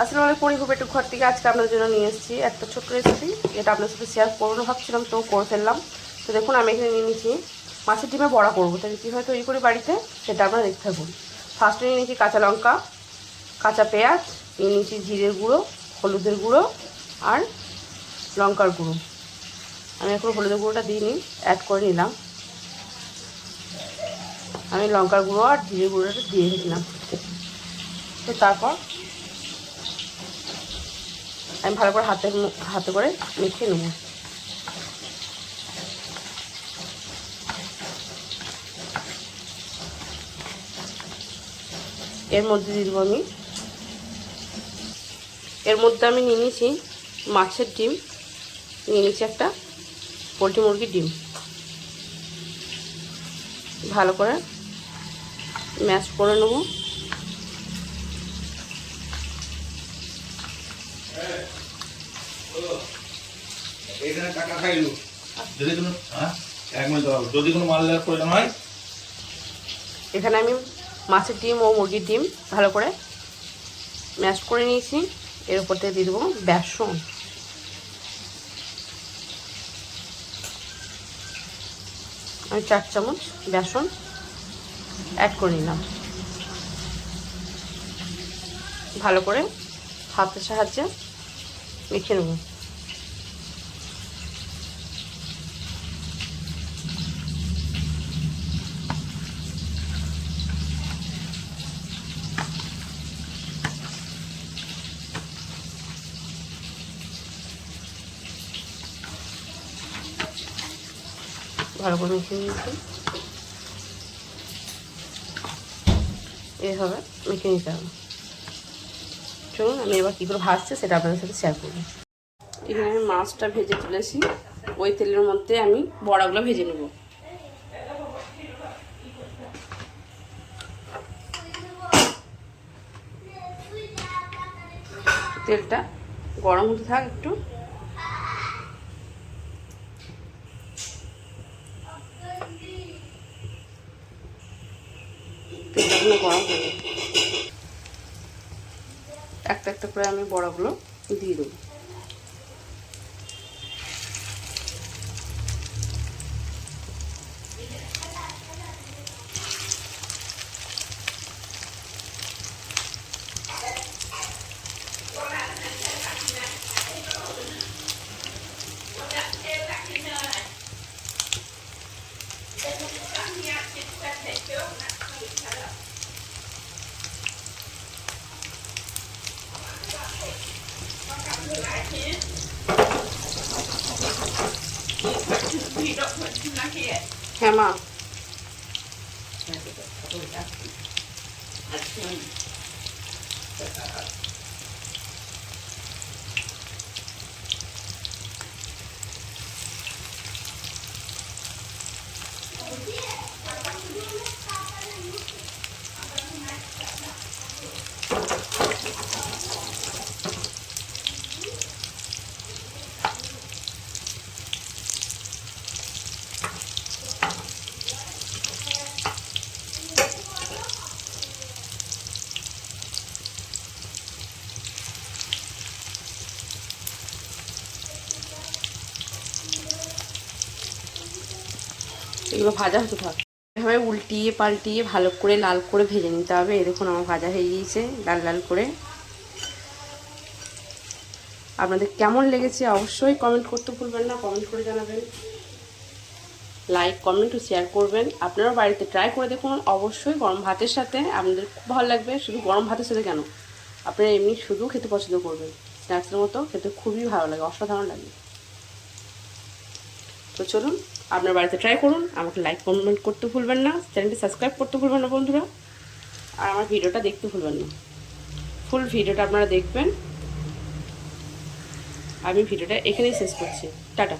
আসসালামু আলাইকুম, খুব একটু ঘর থেকে আজকে আপনাদের জন্য নিয়ে এসেছি একটা ছোট্ট রেসিপি, যেটা আপনার সাথে শেয়ার করবো না ভাবছিলাম, তো করে ফেললাম। তো দেখুন, আমি এখানে নিয়ে নিয়েছি মাছের ডিমে বড়া করবো। তাহলে কীভাবে তৈরি করি বাড়িতে, সেটা আপনারা দেখতে থাকুন। ফার্স্টে নিয়ে নিয়েছি কাঁচা লঙ্কা, কাঁচা পেঁয়াজ, নিয়ে নিয়েছি জিরের গুঁড়ো, হলুদের গুঁড়ো আর লঙ্কার গুঁড়ো। আমি এখন হলুদের গুঁড়োটা দিইনি, অ্যাড করে নিলাম। আমি লঙ্কার গুঁড়ো আর জিরের গুঁড়োটা দিয়ে দিলাম। তো তারপর আমি ভালো করে হাতে করে মেখে নেব। এর মধ্যে দিয়ে দেবো আমি নিয়ে নিয়েছি মাছের ডিম, নিয়ে নিয়েছি একটা পোলট্রি মুরগির ডিম। ভালো করে ম্যাশ করে নেব। এখানে আমি মাছের ডিম ও মুরগির ডিম ভালো করে ম্যাশ করে নিয়েছি। এর উপর থেকে দিয়ে দেবো বেসন। আমি 4 চামচ বেসন অ্যাড করে নিলাম। ভালো করে হাতের সাহায্যে মেখে নেব। ভালো করে মেখে নিয়েছি, এইভাবে মেখে নিতে হবে। চলুন আমি এবার কী করে ভাজছি সেটা আপনাদের সাথে শেয়ার করব। এখানে আমি মাছটা ভেজে তুলেছি, ওই তেলের মধ্যে আমি বড়াগুলো ভেজে নেব। তেলটা গরম হতে থাক একটু। তেলটা গরম হয়ে একটা একটা করে আমি বড়াগুলো দিয়ে দেবো। হ্যাঁ মা, এগুলো ভাজা হতে থাক। এভাবে উল্টিয়ে পাল্টিয়ে ভালো করে লাল করে ভেজে নিতে হবে। এই দেখুন আমার ভাজা হয়ে গিয়েছে লাল লাল করে। আপনাদের কেমন লেগেছে অবশ্যই কমেন্ট করতে ভুলবেন না, কমেন্ট করে জানাবেন। লাইক কমেন্ট ও শেয়ার করবেন। আপনারাও বাড়িতে ট্রাই করে দেখুন, অবশ্যই গরম ভাতের সাথে আপনাদের খুব ভালো লাগবে। শুধু গরম ভাতের সাথে কেন, আপনারা এমনি শুধু খেতে পছন্দ করবেন। স্ন্যাক্সের মতো খেতে খুবই ভালো লাগে, অসাধারণ লাগে। তো চলুন আপনার বাড়িতে ট্রাই করুন। আমাকে লাইক কমেন্ট করতে ভুলবেন না, চ্যানেলটি সাবস্ক্রাইব করতে ভুলবেন না বন্ধুরা। আর আমার ভিডিওটা দেখতে ভুলবেন না, ফুল ভিডিওটা আপনারা দেখবেন। আমি ভিডিওটা এখানেই শেষ করছি। টাটা।